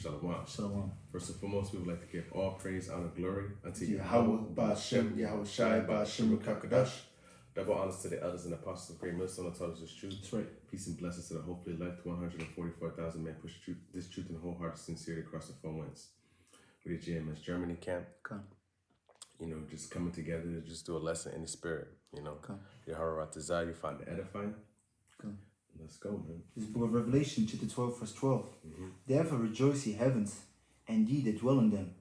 Shalom. Shalom. First and foremost, we would like to give all praise, honor, glory unto YAHAWAH, BASHEM, YAHAWASHI, BASHEM, KABAD. Double honors to the elders and apostles of great millstone that taught us this truth. That's right. Peace and blessings to the hopefully elect 144,000 men push this truth in wholehearted sincerity across the four winds. With the GMS Germany camp. Come. You know, just coming together to just do a lesson in the spirit. You know, Come. YAHAWAH, you find the edifying. Come. Let's go, man. This is book of Revelation, chapter 12, verse 12. Therefore rejoice, ye heavens, and ye that dwell in them.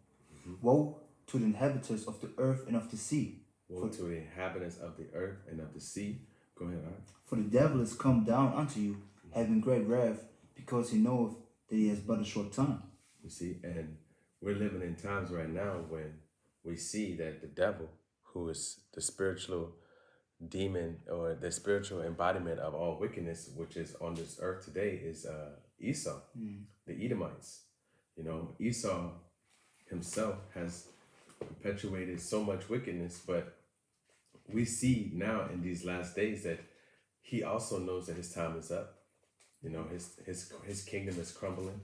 Woe to the inhabitants of the earth and of the sea. Woe to the inhabitants of the earth and of the sea. Go ahead, all right. For the devil is come down unto you, having great wrath, because he knoweth that he has but a short time. You see, and we're living in times right now when we see that the devil, who is the spiritual demon or the spiritual embodiment of all wickedness, which is on this earth today, is Esau, the Edomites. You know, Esau himself has perpetuated so much wickedness, but we see now in these last days that he also knows that his time is up. You know, his kingdom is crumbling.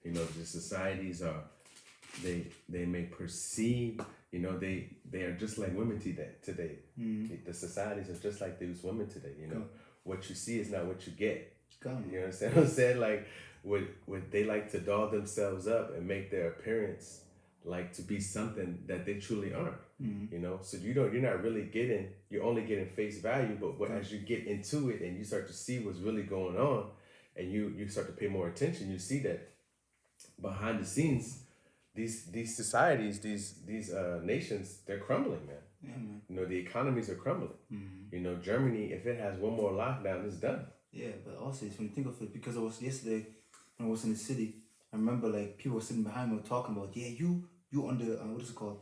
You know, the societies are, they may perceive, you know, they are just like women today. The societies are just like these women today. You know, what you see is not what you get. You understand what I'm saying? Like, would they like to doll themselves up and make their appearance like to be something that they truly aren't. You know, so you're not really getting, you're only getting face value, but as you get into it and you start to see what's really going on, and you start to pay more attention, you see that behind the scenes, these societies, these nations, they're crumbling, man. Yeah, man. You know, the economies are crumbling. You know, Germany, if it has one more lockdown, it's done. Yeah, but also when you think of it, because I was yesterday when I was in the city, I remember like people were sitting behind me talking about, yeah, you on the what is it called?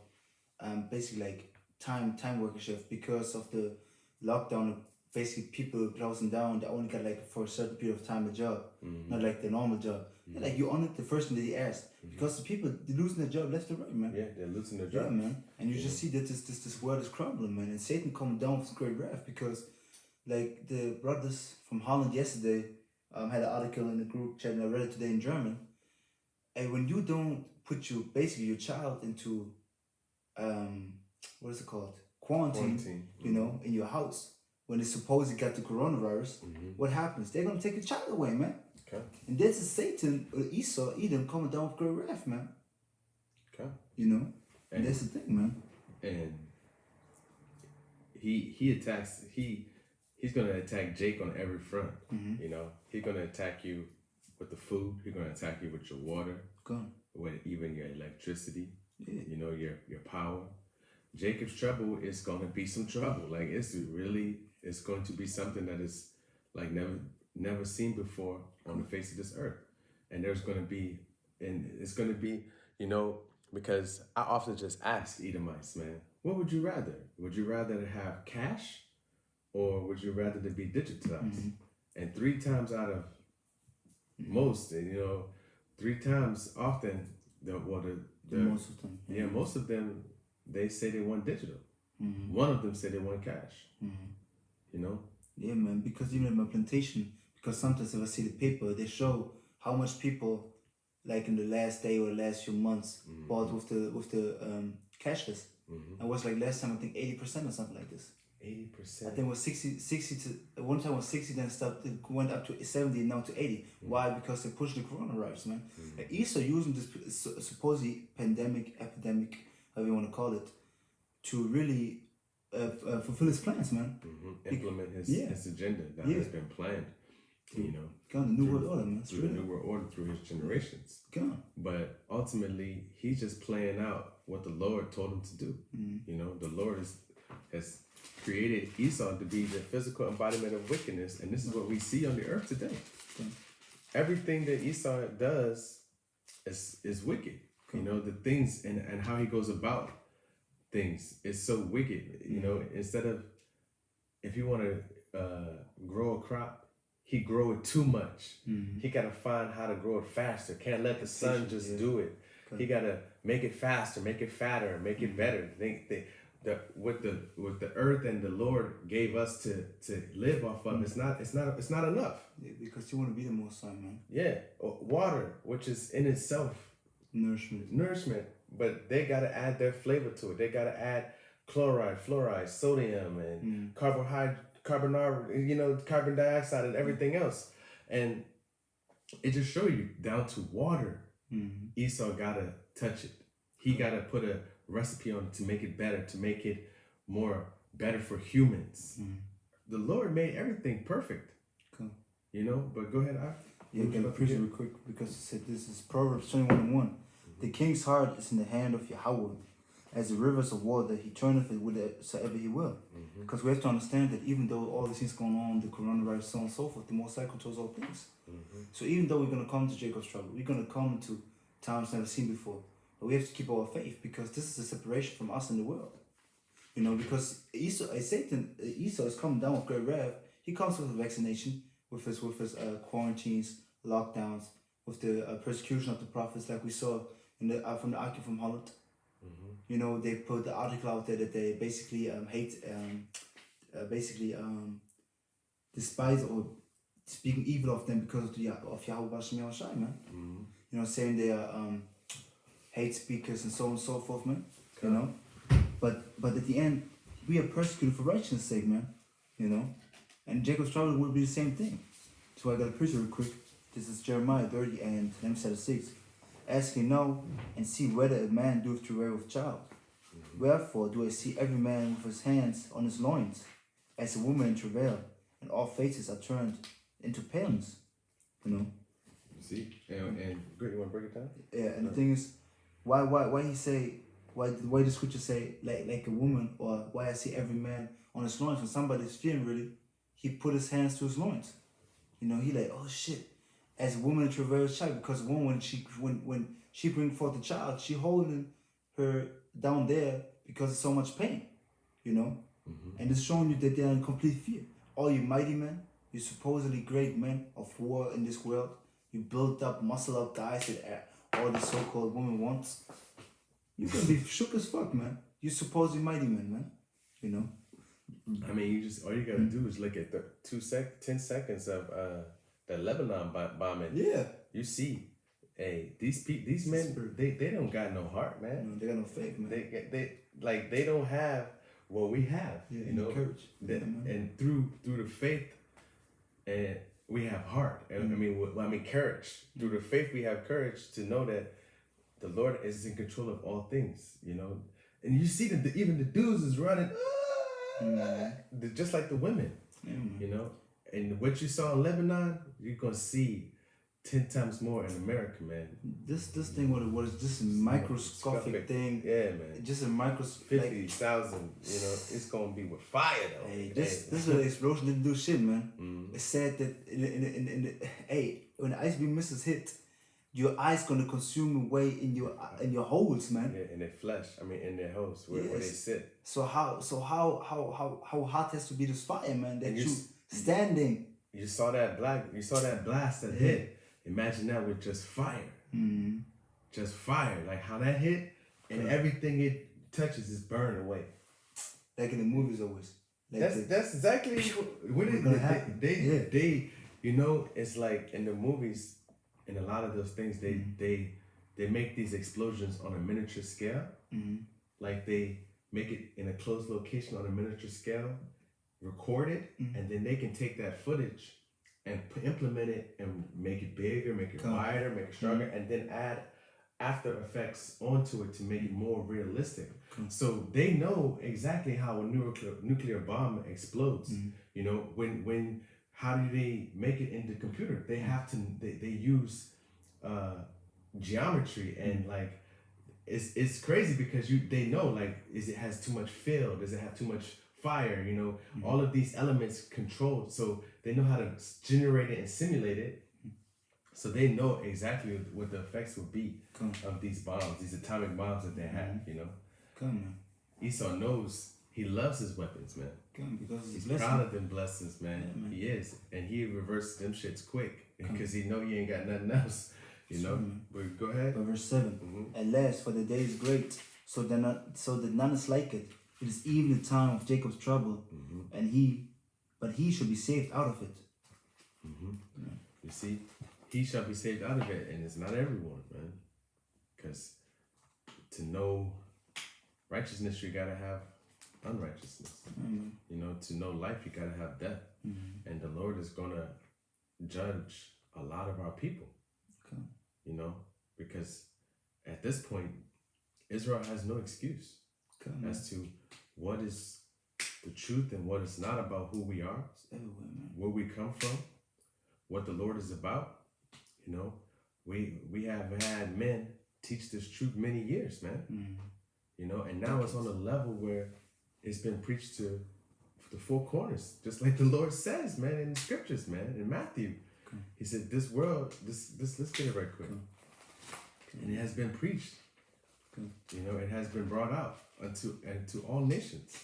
Basically like time worker shift because of the lockdown. Basically, people closing down. They only got like for a certain period of time a job, not like the normal job. Yeah, like you on it. The first thing that they asked because the people they're losing their job left and right, man. Yeah, they're losing their job. Yeah, man. And you just see that this world is crumbling, man. And Satan coming down with great wrath because, like the brothers from Holland yesterday had an article in the group chat and I read it today in German. And when you don't put your child into what is it called? Quarantine. You know, in your house. When they supposedly got the coronavirus, what happens? They're gonna take the child away, man. Okay. And this is Satan or Esau, Edom coming down with great wrath, man. Okay. You know? And that's the thing, man. And he attacks, he's gonna attack Jake on every front. You know, he's gonna attack you with the food, he's gonna attack you with your water, with even your electricity, you know, your power. Jacob's trouble is gonna be some trouble. Like it's going to be something that is like never seen before on the face of this earth. And it's gonna be, you know, because I often just ask Edomites, man, what would you rather? Would you rather have cash or would you rather to be digitized? And 3 times out of most, you know, 3 times often, most of them, most of them, they say they want digital. One of them said they want cash. You know? Yeah, man, because even in my plantation, because sometimes if I see the paper, they show how much people, like in the last day or the last few months, bought with the cashless. And was like last time I think 80% or something like this. 80%. I think it was 60 to one time it was 60, then stopped. It went up to 70, now to 80. Why? Because they pushed the coronavirus, man. Like Esau using this supposedly epidemic, however you want to call it, to really fulfill his plans, man. Implement his agenda that has been planned, you know. The New World Order, man. Through the New World Order, through his generations. But ultimately, he's just playing out what the Lord told him to do. You know, the Lord has created Esau to be the physical embodiment of wickedness, and this is what we see on the earth today. Everything that Esau does is wicked. You know, the things and how he goes about things is so wicked. You know, instead of, if you want to grow a crop, he grow it too much. He got to find how to grow it faster. Can't let the sun just do it. He got to make it faster, make it fatter, make it better. what the earth and the Lord gave us to live off of, it's not enough. Yeah, because you want to be the Most High, man. Yeah, water, which is in itself nourishment, but they got to add their flavor to it. They got to add chloride, fluoride, sodium, and carbon dioxide, and everything else, and it just show you down to water. Esau gotta touch it. He gotta put a recipe on it to make it better, to make it more better for humans. The Lord made everything perfect. Cool. You know, but go ahead. Yeah, I'm gonna preach it real quick because it said this is Proverbs 21:1. The king's heart is in the hand of YAHWAH, as the rivers of water, he turneth it whithersoever he will. Because we have to understand that even though all these things going on, the coronavirus, so on and so forth, the Most High controls all things. So even though we're going to come to Jacob's trouble, we're going to come to times never seen before, but we have to keep our faith, because this is a separation from us in the world. You know, because Esau is coming down with great wrath. He comes with a vaccination, with his quarantines, lockdowns, with the persecution of the prophets, like we saw in the from the article from Holland. You know, they put the article out there that they basically despise or speaking evil of them because of YAHAWASHI, man. You know, saying they are hate speakers and so on and so forth, man. You know, but at the end, we are persecuted for righteousness' sake, man. You know, and Jacob's trouble will be the same thing. So I got to preach it real quick. This is Jeremiah 30 and 6. Ask ye now, and see whether a man doeth travail with child. Wherefore do I see every man with his hands on his loins, as a woman in travail, and all faces are turned into paleness. You know. See, and great. You want to break it down? Yeah, and the thing is, why the scripture say like a woman, or why I see every man on his loins? When somebody's fearing, really, he put his hands to his loins. You know, he like, oh shit. As a woman in travail child, because a woman, when she bring forth the child, she holding her down there because of so much pain, you know, and it's showing you that they are in complete fear. All you mighty men, you supposedly great men of war in this world, you built up, muscle up guys that all the so-called women wants. You can be shook as fuck, man. You supposedly mighty men, man. You know. I mean, you just all you gotta do is look at the 10 seconds of the Lebanon bombing. Yeah. You see, hey, these men, they don't got no heart, man. No, they got no faith, man. They don't have what we have. Yeah, you know, courage. And through the faith, and we have heart. And I mean courage. Through the faith, we have courage to know that the Lord is in control of all things. You know, and you see that even the dudes is running, just like the women. You know. And what you saw in Lebanon, you're gonna see 10 times more in America, man. This thing, what it was, just a microscopic thing. Yeah, man. Just a 50,000. You know, it's gonna be with fire though. Hey, this explosion didn't do shit, man. It's said that when the ice beam missiles hit, your eyes gonna consume away in your holes, man. Yeah, in their flesh. I mean, in their holes where they sit. So how hot has to be this fire, man? That you standing. You saw that blast that hit. Imagine that with just fire. Just fire. Like how that hit, and everything it touches is burned away. Like in the movies always. Like that's exactly what they you know, it's like in the movies, in a lot of those things, they make these explosions on a miniature scale. Like they make it in a closed location on a miniature scale, record it, and then they can take that footage and implement it and make it bigger, make it wider, make it stronger, and then add after effects onto it to make it more realistic. So they know exactly how a nuclear bomb explodes. You know, how do they make it in the computer? They have to, they use geometry, and like, it's crazy because they know, like, it has too much fill, does it have too much fire, you know, all of these elements controlled, so they know how to generate it and simulate it, so they know exactly what the effects will be of these bombs, these atomic bombs that they have, you know. Esau knows, he loves his weapons, man. Because he's proud of them blessings, man. He is, and he reverses them shits quick because he know he ain't got nothing else, you know. But go ahead. Verse 7. At last, for the day is great, so that none is like it. It is even the time of Jacob's trouble, and but he should be saved out of it. You see, he shall be saved out of it, and it's not everyone, man. Because to know righteousness, you gotta have unrighteousness. You know, to know life, you gotta have death. And the Lord is gonna judge a lot of our people. You know, because at this point, Israel has no excuse as to what is the truth and what is not about who we are, where we come from, what the Lord is about. You know, we have had men teach this truth many years, man. You know, and now it's on a level where it's been preached to the four corners, just like the Lord says, man, in the scriptures, man, in Matthew. He said, this world, this let's get it right quick. And it has been preached. You know, it has been brought out to all nations.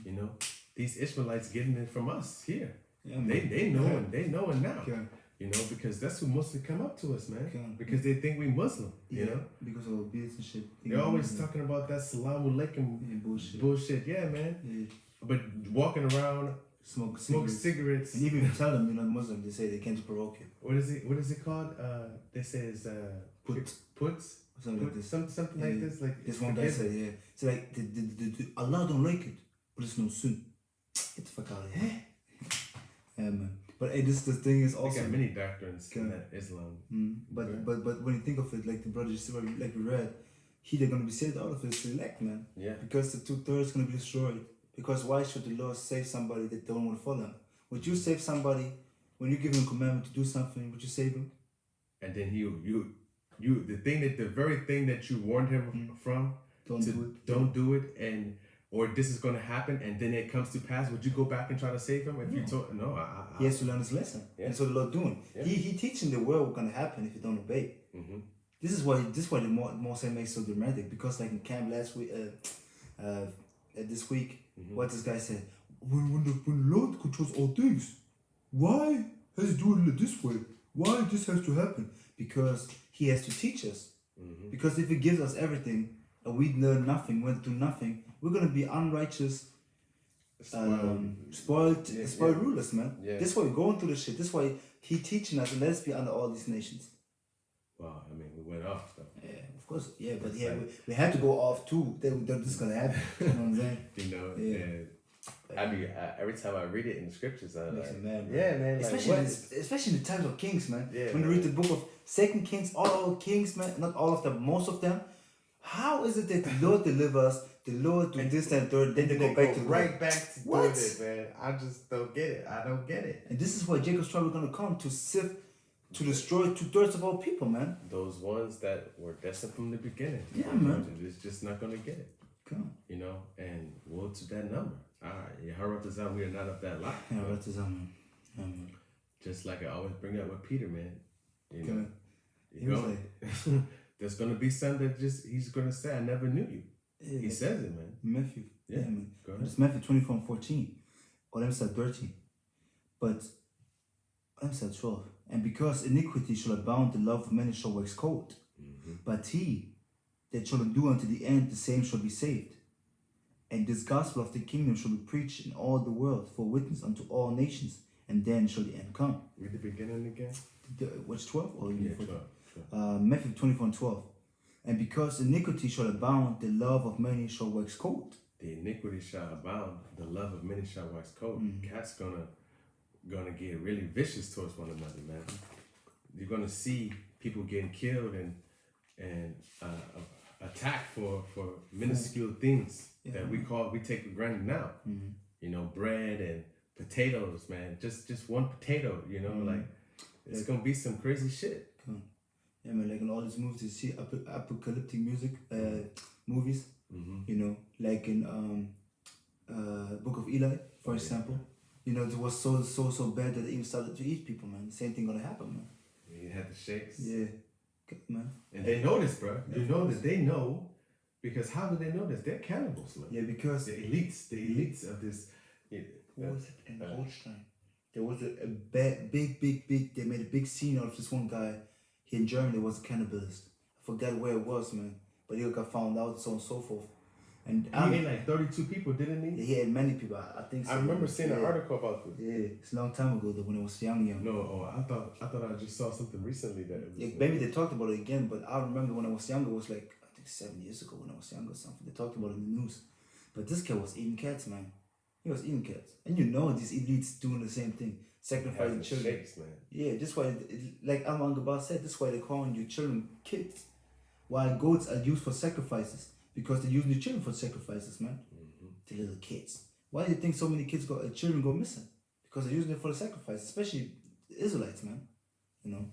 You know, these Ishmaelites getting it from us here. They know it now. You know, because that's who Muslims come up to us, man. Because they think we Muslim, you know? Because of obedience and shit. They're always talking about that Salaam Alaikum bullshit. Yeah, man. But walking around, smoke cigarettes. And even if you tell them you're not Muslim, they say they can't provoke you. What is it called? They say it's puts? Something like this. Something like this. Like this one guy said, So like, the Allah don't like it, but it's no sin. Get the fuck out of here. Yeah, man. But the thing is also... They got many doctrines in that Islam. But when you think of it, like the brothers, like we read, they're going to be saved out of his elect, man. Yeah. Because the 2/3 is going to be destroyed. Because why should the Lord save somebody that don't want to follow him? Would you save somebody when you give him a commandment to do something? Would you save him? And then the very thing that you warned him from, don't do it, and or this is going to happen, and then it comes to pass. Would you go back and try to save him? If you told he has to learn his lesson. Yeah. And so the Lord doing. Yeah. He teaching the world what's going to happen if you don't obey. This is why the Moshe makes so dramatic, because like in camp last week, this week. What this guy said, when the Lord controls all things, why has he doing it this way? Why this has to happen? Because he has to teach us. Because if he gives us everything and we learn nothing, we do nothing, we're going to be unrighteous, spoiled rulers, man. Yeah. This is why we're going through this shit. This is why he teaching us, and let us be under all these nations. Wow, I mean, we went off though. Yeah, of course. Yeah, but yeah, we had to go off too. This is gonna happen. You know what I'm saying? You know, I mean, every time I read it in the scriptures, I'm like, man, yeah, man. Especially in the times of kings, man. Yeah, when you read the book of 2 Kings, all kings, man, not all of them, most of them. How is it that the Lord delivers, the Lord do this and third, then they go back to right back to doing it, man? I just don't get it. I don't get it. And this is why Jacob's trouble is gonna come to sift. To destroy 2/3 of all people, man. Those ones that were destined from the beginning. Yeah, man. It's just not going to get it. Come. You know, and woe to that number. YAHAWAH, we are not of that lot. YAHAWAH, man. Just like I always bring up with Peter, man. You know, there's going to be some that he's going to say, I never knew you. Yeah, he says it, man. Matthew. Yeah, man. Go ahead. It's Matthew 24:14. Or let me say 13. But let me say 12. And because iniquity shall abound, the love of many shall wax cold. But he that shall endure unto the end, the same shall be saved. And this gospel of the kingdom shall be preached in all the world for witness unto all nations, and then shall the end come. Read the beginning again. What's 12? Or yeah, 12. Matthew 24:12. And because iniquity shall abound, the love of many shall wax cold. The iniquity shall abound, the love of many shall wax cold. Cat's gonna get really vicious towards one another, man. You're gonna see people getting killed and attacked for minuscule things that we take for granted now. You know, bread and potatoes, man. Just one potato, you know, like it's gonna be some crazy shit. Yeah, man, like in all these movies, you see apocalyptic movies, you know, like in Book of Eli, for example. You know, it was so bad that they even started to eat people, man. The same thing gonna happen, man. You had the shakes. Yeah. Good, man. And they know this, bro. You know that they know, because how do they know this? They're cannibals, man. Yeah, because the elites of this. What was it in Holstein? There was a big. They made a big scene out of this one guy. He in Germany was a cannibalist. I forgot where it was, man. But he got found out, so on and so forth. And he ate like 32 people, didn't he? He had many people. I think so. I remember seeing an article about this. Yeah, it's a long time ago though, when I was young. No, I thought I just saw something recently that it was maybe they talked about it again, but I remember when I was younger, it was like I think 7 years ago when I was younger or something. They talked about it in the news. But this cat was eating cats, man. He was eating cats. And you know these elites doing the same thing. Sacrificing children. Shakes, man. Yeah, that's why, like Al-Mangabal said, that's why they're calling your children kids. While goats are used for sacrifices. Because they're using the children for sacrifices, man. The little kids. Why do you think so many children go missing? Because they're using it for the sacrifice, especially the Israelites, man. You know?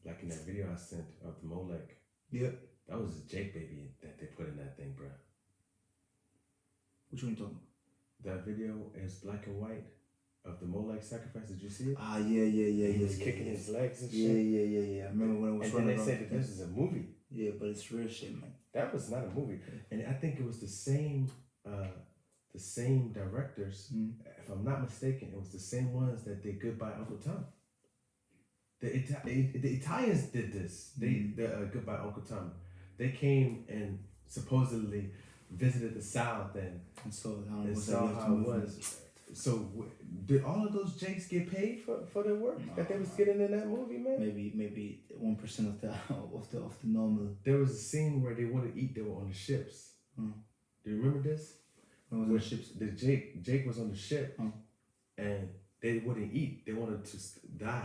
Like in that video I sent of the Molech. Yeah. That was a Jake baby that they put in that thing, bro. Which one are you talking about? That video is black and white of the Molech sacrifice. Did you see it? Ah, yeah. He was kicking his legs and shit. Yeah. I remember when I was running and then they said that this is a movie. Yeah, but it's real shit, man. That was not a movie. And I think it was the same directors. If I'm not mistaken, it was the same ones that did Goodbye Uncle Tom. The Italians did this. Goodbye Uncle Tom. They came and supposedly visited the South and saw how it was. So did all of those Jakes get paid for their work that they was getting in that movie, man? Maybe 1% of the normal. There was a scene where they wouldn't eat. They were on the ships. Do you remember this? When was on the ships? Jake was on the ship, and they wouldn't eat. They wanted to die.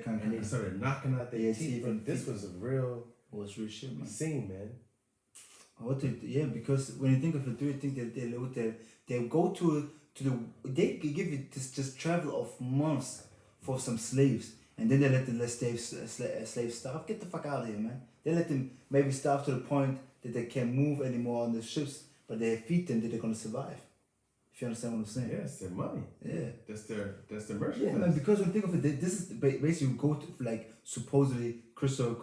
And they started knocking out their teeth. This was a real. Was real shit, man. Scene, man. Because when you think of it, do you think that they go to they give you this just travel of months for some slaves, and then they let the slaves starve? Get the fuck out of here, man. They let them maybe starve to the point that they can't move anymore on the ships, but they feed them that they're gonna survive. If you understand what I'm saying? Yeah, it's their money. Yeah. That's their merchandise. Yeah, man, because when you think of it, this is basically you go to like supposedly Christopher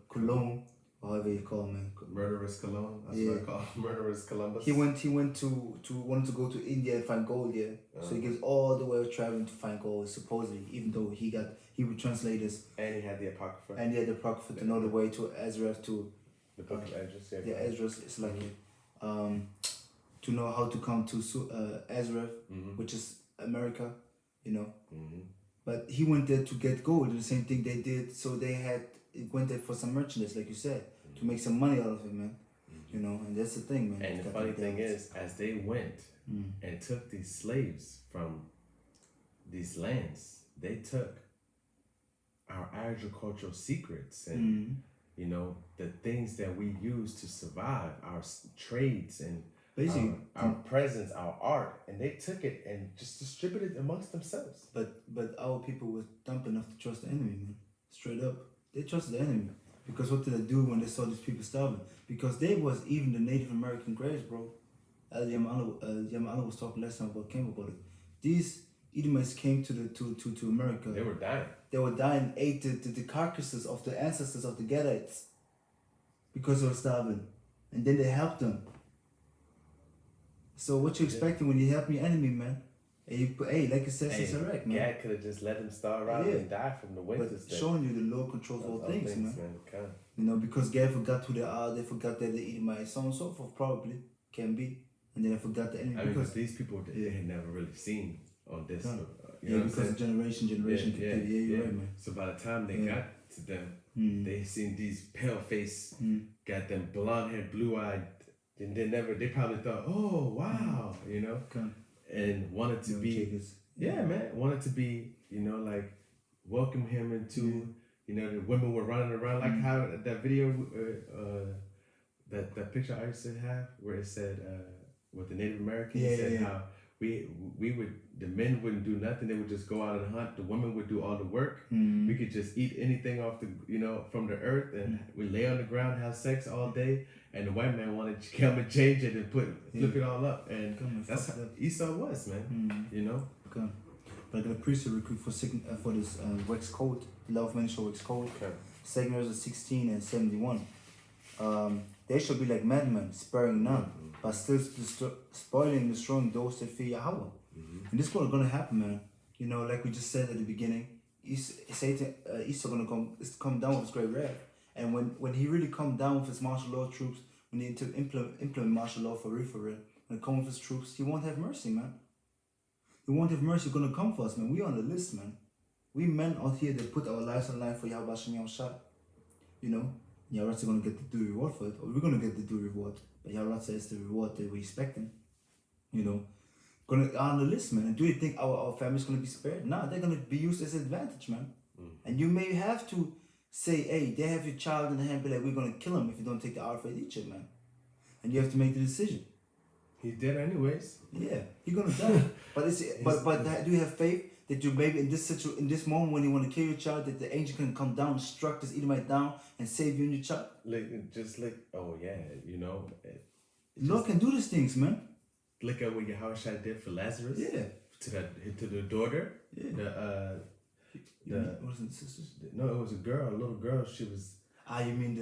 Colon, or however you call him, man. Murderous Cologne. That's what I call him. Murderous Columbus. He wanted to go to India and find gold, yeah. So he goes all the way traveling to find gold, supposedly, even though he would translate this. And he had the Apocrypha. To know the way to Ezra to the book of Esdras. Yeah, Esdras is like to know how to come to Ezra, which is America, you know. But he went there to get gold, the same thing they did. So it went there for some merchandise, like you said, to make some money out of it, man. You know, and that's the thing, man. And the funny thing is, as they went and took these slaves from these lands, they took our agricultural secrets and you know, the things that we use to survive, our trades and basically our presence, our art, and they took it and just distributed it amongst themselves. But our people were dumb enough to trust the enemy, man. Straight up, they trusted the enemy. Because what did they do when they saw these people starving? Because they was even the Native American graves, bro. Yamala was talking last time about it. These Edomites came to America. They were dying. They were dying, ate the carcasses of the ancestors of the Gadites because they were starving. And then they helped them. So what you expecting when you help your enemy, man? And you put, like it says in Iraq, man. Gad could have just let them starve out and die from the winters. But showing you the Lord controls all things, man. You know, because Gad forgot who they are. They forgot that the Edomites, so on and so forth, probably can be. And then I forgot the enemy. Because these people they had never really seen on this. You know because generation captivity. Yeah, you're right, man. So by the time they got to them, they seen these pale face, got them blonde haired, blue eyed, and they probably thought, oh wow, you know, and wanted to be, wanted to be, you know, like welcome him into, you know, the women were running around like how that video, that picture I used to have where it said with the Native Americans, how we would, the men wouldn't do nothing. They would just go out and hunt. The women would do all the work. We could just eat anything off the, you know, from the earth, and we lay on the ground, have sex all day. And the white man wanted to come and change it and flip it all up. And that's how Esau was, man. You know. But the priesthood recruit for this wax code, the law of ministerial wax code, 2 verses 16 and 71. They shall be like madmen, sparing none, but still spoiling and destroying those that fear Yahawah. And this is what's gonna happen, man. You know, like we just said at the beginning, Satan, Esau gonna come down with his great wrath. And when he really come down with his martial law troops, when he implement martial law for real, when it comes with his troops, he won't have mercy, man. He won't have mercy gonna come for us, man. We on the list, man. We men out here that put our lives on line for YAHAWASHI. You know, YAHAWASHI gonna get the due reward for it, or we're gonna get the due reward. But YAHAWASHI is the reward that we're expecting. You know, gonna on the list, man. And do you think our family's gonna be spared? Nah, they're gonna be used as an advantage, man. And you may have to say, hey, they have your child in the hand, be like, we're gonna kill him if you don't take the RAWCHAA, man. And you have to make the decision. He's dead anyways. Yeah, he's gonna die. but do you have faith that you maybe in this moment when you want to kill your child, that the angel can come down, struck this Edomite down, and save you and your child? Oh yeah, you know. Lord can do these things, man. Look at what Yahawashi did for Lazarus. Yeah. To the daughter. Yeah. Wasn't sisters? No, it was a little girl. She was. You mean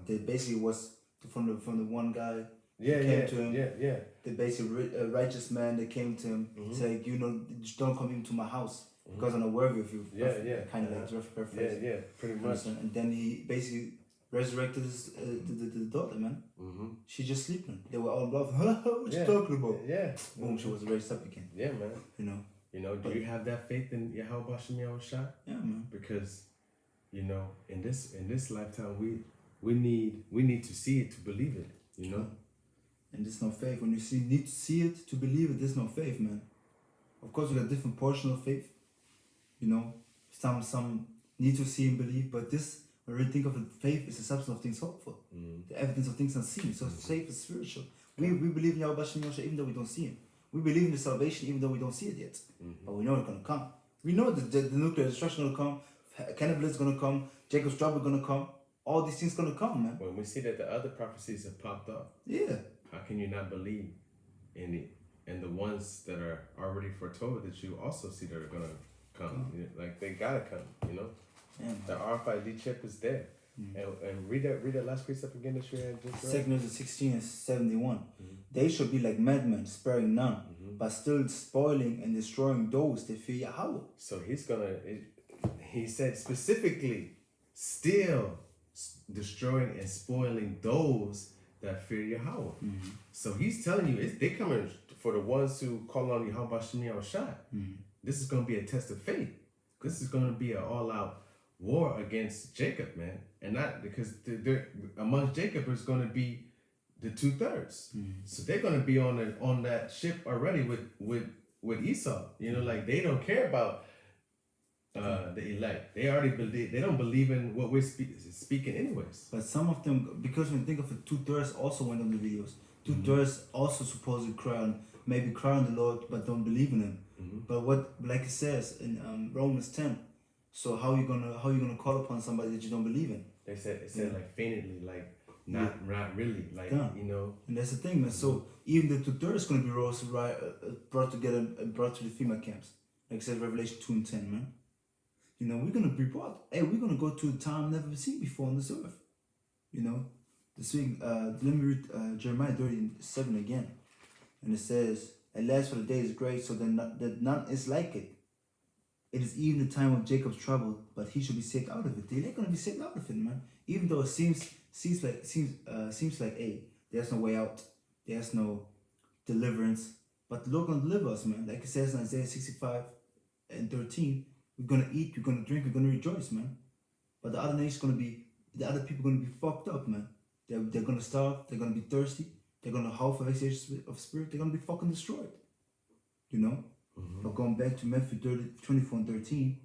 they basically was from the one guy. Yeah. To him. Yeah. The basically a righteous man that came to him, said, you know, don't come into my house because I'm not worthy of you. Yeah. Kind of like paraphrase. Yeah, pretty much. And then he basically resurrected the daughter, man. She just sleeping. They were all in love. What you talking about? Yeah. Boom, she was raised up again. Yeah, man. You know. Do you have that faith in Yahweh Yahawashi? Yeah, man. Because, you know, in this lifetime, we need to see it to believe it. You know. And there's no faith. When you need to see it to believe it, there's no faith, man. Of course, we got different portion of faith. You know, some need to see and believe, but this, when we think of it, faith is the substance of things hoped for, the evidence of things unseen. So faith is spiritual. We believe in Yahweh even though we don't see him. We believe in the salvation even though we don't see it yet. But we know it's gonna come. We know that the nuclear destruction gonna come, cannibalism is gonna come, Jacob's trouble gonna come. All these things gonna come, man. When we see that the other prophecies have popped up, yeah. How can you not believe in it? And the ones that are already foretold that you also see that are gonna come, like they gotta come, you know. Yeah, the RFID chip is there. And read that last precept again that you had just read. 2 Corinthians 16 and 71. They shall be like madmen, sparing none, but still spoiling and destroying those that fear Yahweh. So he said specifically, still destroying and spoiling those that fear Yahweh. So he's telling you, they coming for the ones who call on Yahweh Yahawashi. This is going to be a test of faith. This is going to be an all-out war against Jacob, man. And not because amongst Jacob is going to be the 2/3. So they're going to be on that ship already with Esau. You know, like they don't care about the elect. They already believe. They don't believe in what we're speaking anyways. But some of them, because when you think of it, 2/3 also went on the videos. 2/3 also supposedly cry on the Lord, but don't believe in him. But like it says in Romans 10, so how you gonna call upon somebody that you don't believe in? It said like faintly, like not really, like you know. And that's the thing, man. So even the 2/3 is gonna be brought together and brought to the FEMA camps, like it says Revelation 2 and 10, man. You know, we're gonna be brought. Hey, we're gonna go to a time never seen before on this earth. You know, this week. Let me read Jeremiah 37 again, and it says, "At last, for the day is great, so that none is like it. It is even the time of Jacob's trouble, but he shall be saved out of it." They're gonna be saved out of it, man. Even though it seems like, hey, there's no way out, there's no deliverance, but the Lord gonna deliver us, man. Like it says in Isaiah 65 and 13, we're gonna eat, we're gonna drink, we're gonna rejoice, man. But the other people gonna be fucked up, man. They're gonna starve, they're gonna be thirsty, they're gonna howl for vexation of spirit, they're gonna be fucking destroyed. You know? But going back to Matthew 24 and 13,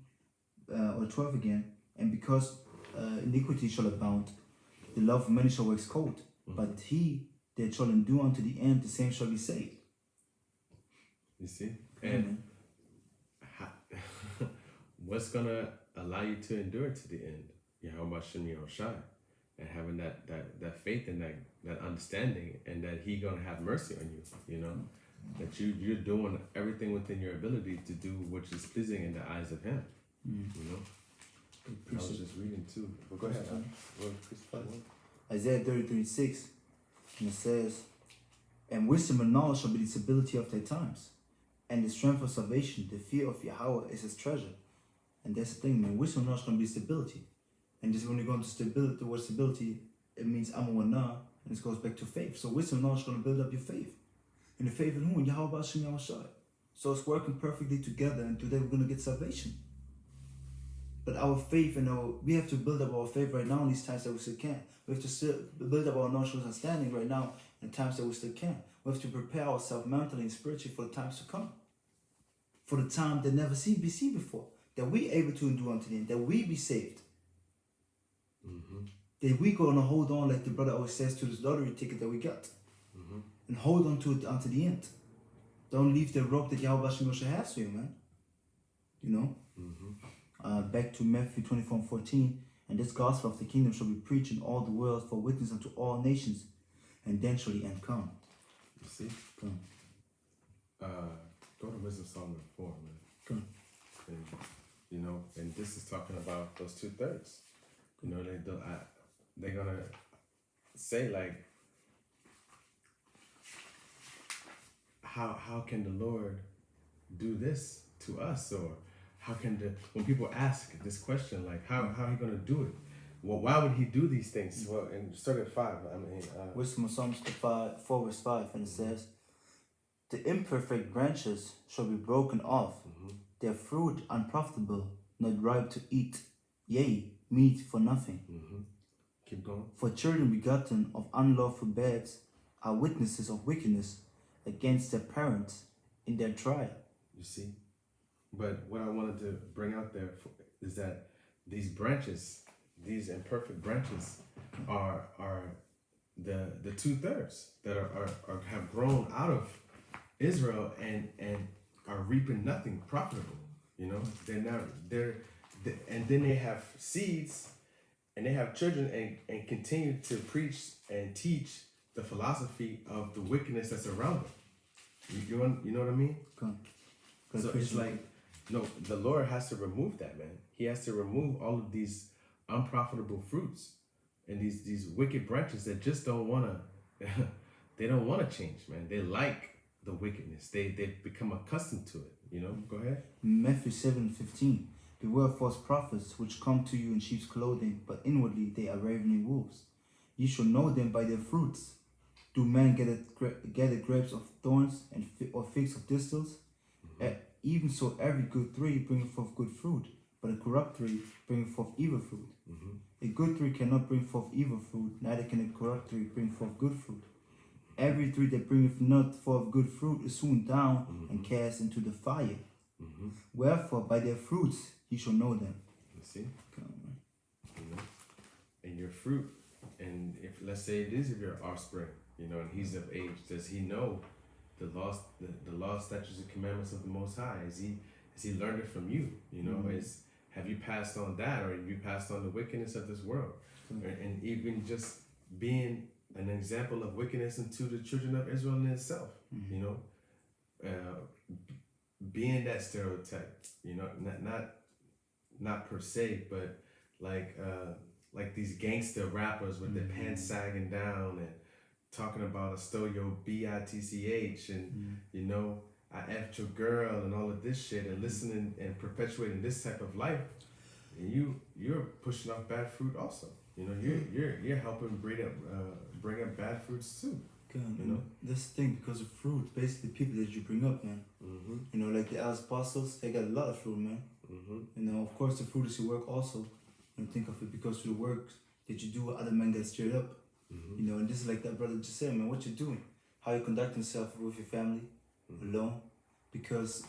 or 12 again, and because iniquity shall abound, the love of many shall wax cold, but he that shall endure unto the end, the same shall be saved. You see? And what's gonna allow you to endure to the end? Yahweh Yahawashi, and having that faith and that understanding, and that he gonna have mercy on you, you know? That you're doing everything within your ability to do which is pleasing in the eyes of him. You know? I was just reading too. But go ahead. Isaiah 30:36, and it says, "And wisdom and knowledge shall be the stability of their times, and the strength of salvation, the fear of Yahweh is his treasure." And that's the thing, man. Wisdom and knowledge can be stability. And just when you go into stability, the word stability it means Amawana, and it goes back to faith. So wisdom and knowledge is going to build up your faith. And the faith in who? In Yahawah, Shem, Yahawashi. So it's working perfectly together, and today we're going to get salvation. But our faith, we have to build up our faith right now in these times that we still can. We have to still build up our knowledge and understanding right now in times that we still can. We have to prepare ourselves mentally and spiritually for the times to come. For the time that never be seen before. That we able to endure unto the end. That we be saved. That we going to hold on, like the brother always says, to this lottery ticket that we got. And hold on to it until the end. Don't leave the rope that Yahweh has for you, man. You know? Back to Matthew 24:14. And this gospel of the kingdom shall be preached in all the world for witness unto all nations. And then shall the end come. You see? Come. Go to Wisdom Psalm 4, man. Come. And, you know, and this is talking about those 2/3. You know, they're gonna say like, how can the Lord do this to us? Or how can when people ask this question, like how are he gonna do it? Well, why would he do these things? Well, and start at 5. I mean, Wisdom of Psalms 4 verse 5, and it says, the imperfect branches shall be broken off, their fruit unprofitable, not ripe to eat, yea, meat for nothing. Keep going. For children begotten of unlawful beds are witnesses of wickedness against their parents in their trial. You see? But what I wanted to bring out there is that these branches, these imperfect branches, are the 2/3 that have grown out of Israel and are reaping nothing profitable. You know, and then they have seeds, and they have children, and continue to preach and teach the philosophy of the wickedness that's around them. You know what I mean? So it's like, no, the Lord has to remove that, man. He has to remove all of these unprofitable fruits and these wicked branches that just don't wanna they don't wanna change, man. They like the wickedness. They've become accustomed to it. You know, go ahead. Matthew 7:15. Beware of false prophets which come to you in sheep's clothing, but inwardly they are ravening wolves. Ye shall know them by their fruits. Do men gather grapes of thorns or figs of thistles? Even so, every good tree bringeth forth good fruit, but a corrupt tree bringeth forth evil fruit. A good tree cannot bring forth evil fruit, neither can a corrupt tree bring forth good fruit. Every tree that bringeth not forth good fruit is soon down and cast into the fire. Wherefore, by their fruits ye shall know them. You see? You know? And your fruit, and if let's say it is of your offspring, you know, and he's of age, does he know the law, statutes, and commandments of the Most High? Has he learned it from you? You know, have you passed on that, or have you passed on the wickedness of this world? And even just being an example of wickedness into the children of Israel in itself, you know, being that stereotype, you know, not per se, but like these gangster rappers with their pants sagging down and talking about I stole your bitch and you know, I effed your girl and all of this shit, and listening and perpetuating this type of life, and you're pushing off bad fruit also. You know, you're helping bring up bad fruits too. You know, this thing, because of fruit, basically people that you bring up, man. You know, like the apostles, they got a lot of fruit, man. You know, of course the fruit is your work also. And think of it, because through the work that you do, other men get stirred up. You know, and this is like that brother just said, man, what you doing? How you conduct yourself with your family, alone. Because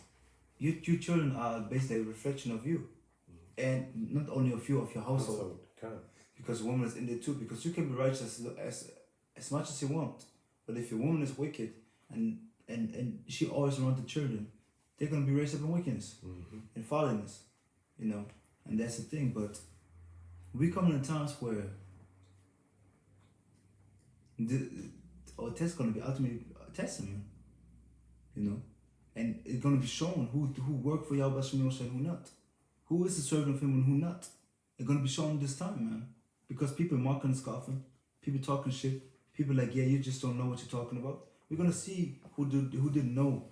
your children are basically a reflection of you. And not only of you, of your household. Because a woman is in there too. Because you can be righteous as much as you want. But if your woman is wicked and she always around the children, they're going to be raised up in wickedness and folliness, you know. And that's the thing. But we come in times where our test is going to be ultimately testing, you know. And it's going to be shown who worked for Yahweh and who not. Who is the servant of him and who not. It's going to be shown this time, man. Because people mocking and scoffing, people talking shit, people like, yeah, you just don't know what you're talking about. We're going to see who didn't know.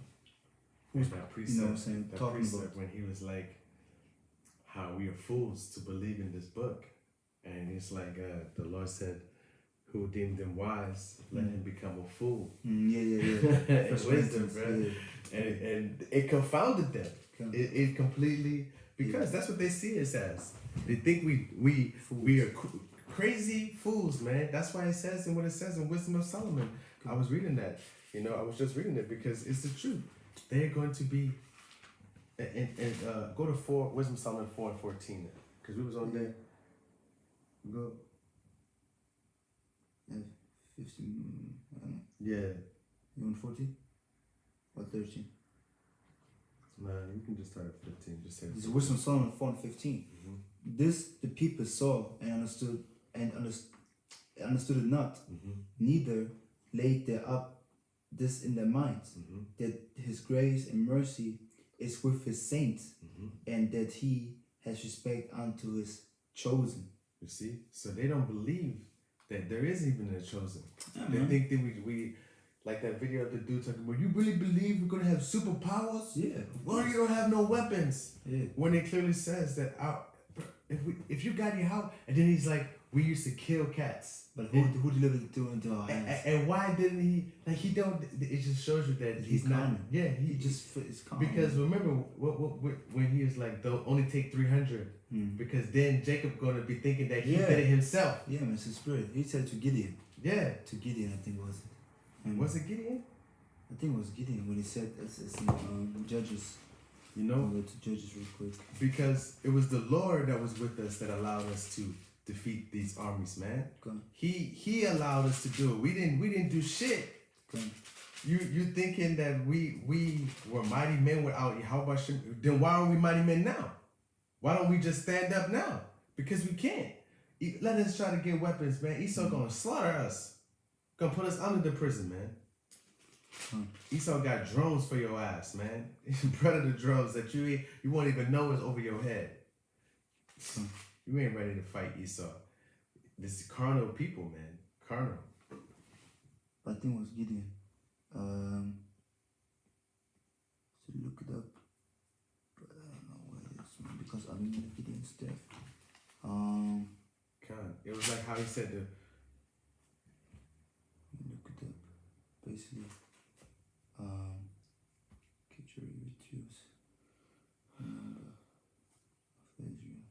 Who's that precept, you know what I'm saying, that talking precept about. When he was like, how we are fools to believe in this book. And it's like the Lord said, who deemed him wise, let him become a fool. Yeah. Wisdom, bro. Yeah. And it confounded them. It completely, because that's what they see us as. They think we are crazy fools, man. That's why it says in what it says in Wisdom of Solomon. I was reading that. I was just reading it because it's the truth. They're going to be, and go to Wisdom of Solomon 4:14, because we was on there. Go. Yeah, 15. Yeah. You want 14 or 13? Nah, you can just start at 15. Just say. This is Wisdom of Solomon 4:15. This the people saw and understood it not. Neither laid they up this in their minds, that his grace and mercy is with his saints, and that he has respect unto his chosen. You see? So they don't believe that there is even a chosen. They think that we like that video of the dude talking about, you really believe we're going to have superpowers? Yeah. Why you don't have no weapons? Yeah. When it clearly says that if you got your house, and then he's like, we used to kill cats. But who delivered it into our hands? And why didn't he? Like he don't. It just shows you that he's not. Common. Yeah, he just is common. Because remember when he was like, they'll only take 300, because then Jacob gonna be thinking that he did it himself. Yeah, man, it's his spirit. He said to Gideon. Yeah, to Gideon, I think was it. Was it Gideon? I think it was Gideon when he said it's in Judges. I'll go to Judges real quick. Because it was the Lord that was with us that allowed us to defeat these armies, man. He allowed us to do it. We didn't do shit. You thinking that we were mighty men without YAHWAH? Then why are we mighty men now? Why don't we just stand up now? Because we can't. Let us try to get weapons, man. Esau gonna slaughter us. Gonna put us under the prison, man. Esau got drones for your ass, man. Predator drones that you won't even know is over your head. You ain't ready to fight Esau. This is carnal people, man. Carnal. I think it was Gideon. So look it up. But I don't know where it is, man, because I'm in Gideon's death. It was like how he said the. Look it up. Basically, get your reduce number of Israel.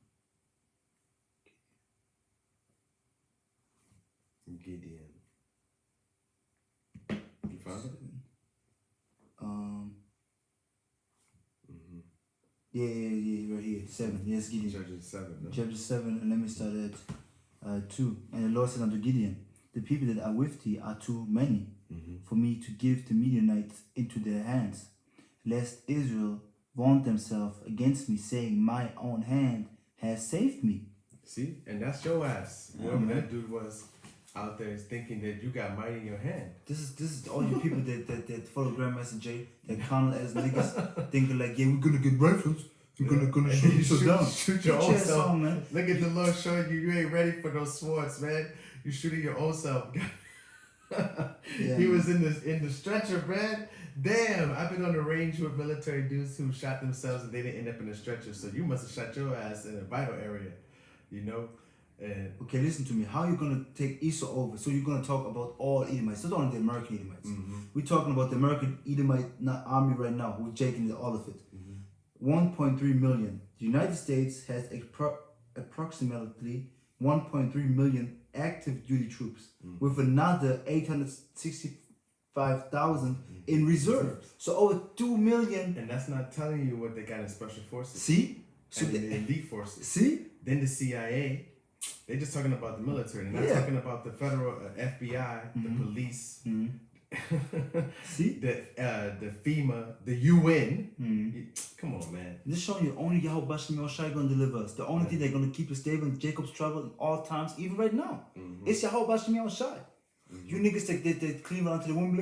Gideon. You found it? Yeah, right here. 7. Yes, Gideon. Judges 7. No? Chapter 7, and let me start at 2. And the Lord said unto Gideon, the people that are with thee are too many for me to give the Midianites into their hands, lest Israel vaunt themselves against me, saying, my own hand has saved me. See? And that's your ass. Whoever that dude was out there is thinking that you got might in your hand. This is all you people that follow Grandmaster J, that carnal as niggas, thinking like, yeah, we're gonna get rifles. We're gonna shoot you down. Shoot your own self, man. Look at the Lord showing you ain't ready for those swords, man. You shooting your own self. He was in the stretcher, man. Damn, I've been on the range with military dudes who shot themselves and they didn't end up in a stretcher. So you must have shot your ass in a vital area, And okay, listen to me. How are you gonna take Esau over? So you're gonna talk about all Edomites, not only the American Edomites. We're talking about the American Edomite army right now. We're taking all of it. 1.3 million. The United States has approximately 1.3 million active duty troops, with another 865,000 in reserve. So over 2 million. And that's not telling you what they got in special forces. See? So the elite forces. See? Then the CIA. They're just talking about the military. They're not talking about the federal FBI, the police, see, the FEMA, the UN. Come on, man. This showing you only YAHWASHI gonna deliver us. The only thing they're gonna keep us stable in Jacob's trouble in all times, even right now. It's YAHWASHI. You niggas that cleave onto the woman,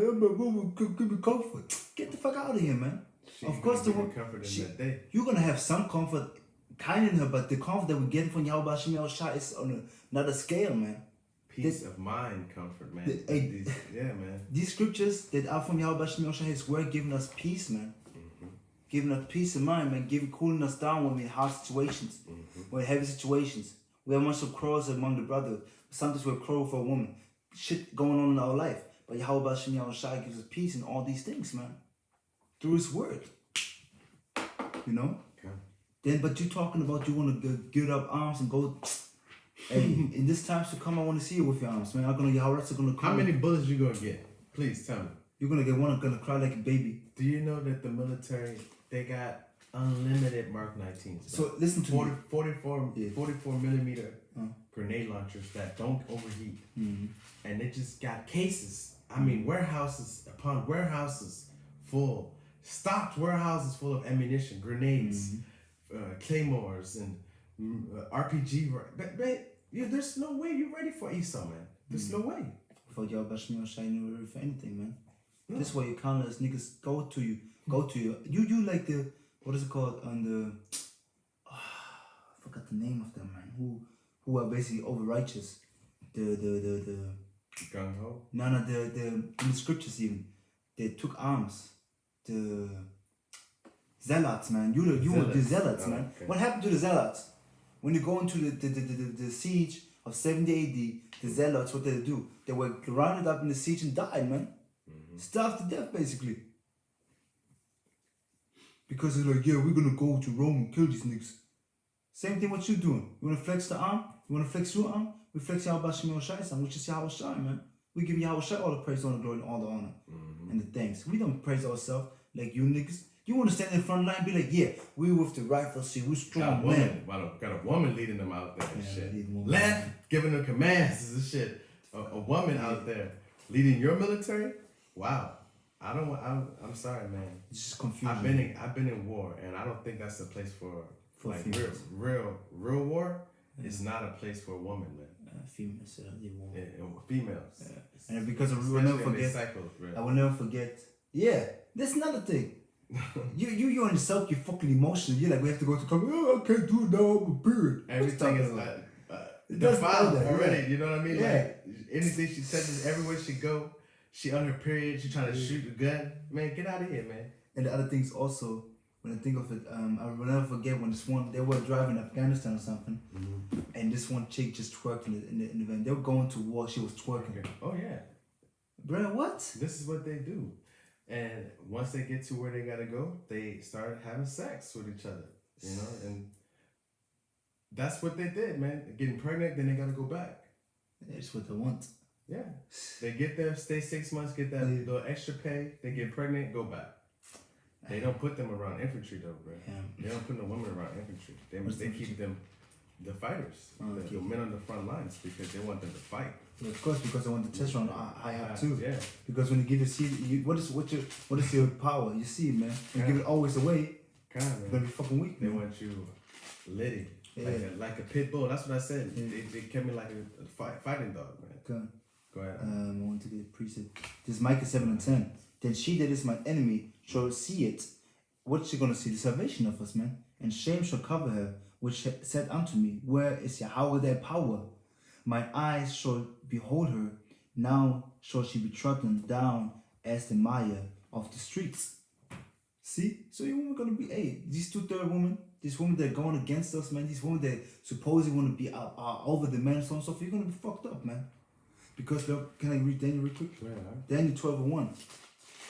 give me comfort. Get the fuck out of here, man. Of course, you're gonna have some comfort. Kind in her, but the comfort that we're getting from YAHWASHI is on another scale, man. Peace of mind, comfort, man. Man. These scriptures that are from YAHWASHI, His word, giving us peace, man. Giving us peace of mind, man. Cooling us down when we're in hard situations, when we're in heavy situations. We have much of crows among the brothers. Sometimes we're crow for a woman. shit going on in our life. But Yahweh Shai gives us peace in all these things, man. Through his word. You know? Okay. Then, but you talking about you want to get up arms and go. Hey, in this times to come, I want to see you with your arms, man. I'm gonna Yahweh's gonna come. How many bullets you gonna get? Please tell me. You're gonna get one. I'm gonna cry like a baby. Do you know that the military, they got unlimited Mark 19s? So listen to me. 44 millimeter grenade launchers that don't overheat, and they just got cases. I mean, warehouses upon warehouses full, stocked warehouses full of ammunition, grenades, claymores, and RPG. There's no way you're ready for Esau, man. There's no way. For y'all, Bashmi Shai, you're ready for anything, man. No. This way you can't let niggas go to you. You like the, what is it called, on the, I forgot the name of them, man. Who are basically over righteous. The gung ho. No, in the scriptures even, they took arms. The zealots, man. You were the zealots, man. Okay. What happened to the zealots? When you go into the siege of 70 AD, the zealots, what did they do? They were rounded up in the siege and died, man. Starved to death, basically. Because they're like, yeah, we're gonna go to Rome and kill these niggas. Same thing what you doing. You wanna flex the arm? You wanna flex your arm? We flex Yahweh Shai, which is Yahweh Shai, man. We give Yahweh Shai all the praise, all the glory, and all the honor. And the thanks. We don't praise ourselves like you niggas. You want to stand in the front line and be like, yeah, we with the rifle, see, we strong, man. Got a woman leading them out there and shit. Left, giving them commands and shit. A woman out there leading your military? Wow. I'm sorry, man. It's just confusion. I've been in war, and I don't think that's a place for like real war. It's not a place for a woman, man. Females, females. Yeah. And because I will never forget. I will never forget. Yeah, that's another thing. you on yourself, you're fucking emotional. You're like, we have to go to club. Oh, I can't do it now. I'm a bird. Everything is defiled already. You know what I mean? Yeah. Like anything she touches, everywhere she go, she on her period. She trying to shoot a gun. Man, get out of here, man. And the other things also, when I think of it, I will never forget when they were driving Afghanistan or something, and this one chick just twerked in the van. They were going to war. She was twerking. Okay. Oh yeah, bro. What? This is what they do. And once they get to where they gotta go, they start having sex with each other, you know, and that's what they did, man. Getting pregnant, then they gotta go back. That's what they want. Yeah, they get there, stay 6 months, get that little extra pay. They get pregnant, go back. They don't put them around infantry though, bro. Yeah. They don't put no women around infantry. They keep them the fighters, the men on the front lines, because they want them to fight. Well, of course, because I want the test run high up too. Yeah. Because when you give your seed, what is your power? Your seed, man. You give it always away. You're gonna be fucking weak. They want you litty, like a pit bull. That's what I said. Yeah. They kept me like a fighting dog, man. Go ahead. I want to get a precept. This is Micah 7:10. Then she that is my enemy shall see it. What's she gonna see? The salvation of us, man. And shame shall cover her, which said unto me, where is Yahweh thy power? My eyes shall behold her. Now shall she be trodden down as the mire of the streets. See? So you women gonna be, hey, these two-third women, these women that are going against us, man, these women that supposedly want to be over the men and so on and so forth, you're gonna be fucked up, man. Because look, can I read Daniel real quick? Yeah. Daniel 12:1.